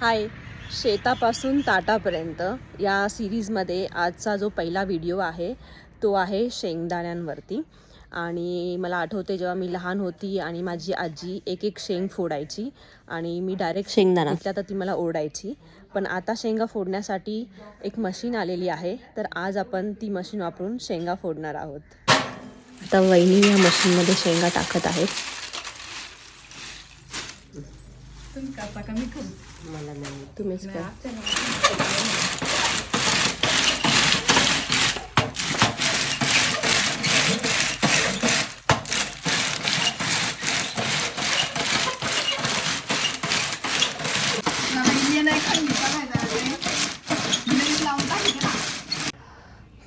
हाय, शेतापासून ताटापर्यंत या सिरीजमध्ये आजचा जो पहिला व्हिडिओ आहे तो आहे शेंगदाण्यांवरती. आणि मला आठवते जेव्हा मी लहान होती आणि माझी आजी एक एक शेंग फोडायची आणि मी डायरेक्ट शेंगदाणा घेतला तर ती मला ओरडायची. पण आता शेंगा फोडण्यासाठी एक मशीन आलेली आहे, तर आज आपण ती मशीन वापरून शेंगा फोडणार आहोत. आता वहिनी या मशीनमध्ये शेंगा टाकत आहेत. मला नाही, तुम्हीच करा.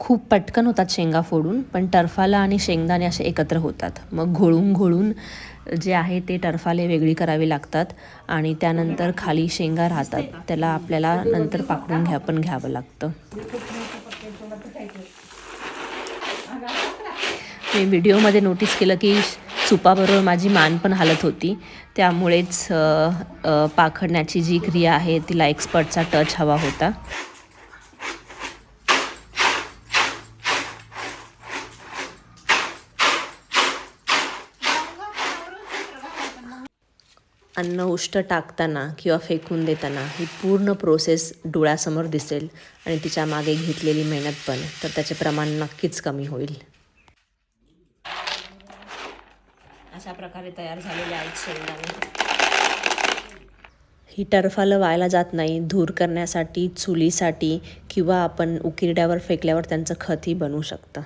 खूप पटकन होतात शेंगा फोडून, पण टरफाला आणि शेंगदाणे असे एकत्र होतात. मग घोळून जे आहे ते टरफाले वेगळी करावे लागतात आणि त्यानंतर खाली शेंगा राहतात, त्याला आपल्याला नंतर पाकडून घ्यावं लागतं. मी व्हिडिओमध्ये नोटीस केलं की सुपाबरोबर माझी मान पण हालत होती, त्यामुळेच पाखडण्याची जी क्रिया आहे तिला एक्सपर्टचा टच हवा होता. अन्न उष्ट टाकताना किंवा फेकून देताना ही पूर्ण प्रोसेस डोळ्यासमोर दिसेल आणि तिच्या मागे घेतलेली मेहनत पण, तर त्याचे प्रमाण नक्कीच कमी होईल. अशा प्रकारे तयार झालेले आहेत शेंगदाणे. ही टरफालं वायाला जात नाही. धूर करण्यासाठी, चुलीसाठी किंवा आपण उकिरड्यावर फेकल्यावर त्यांचं खतही बनवू शकतं.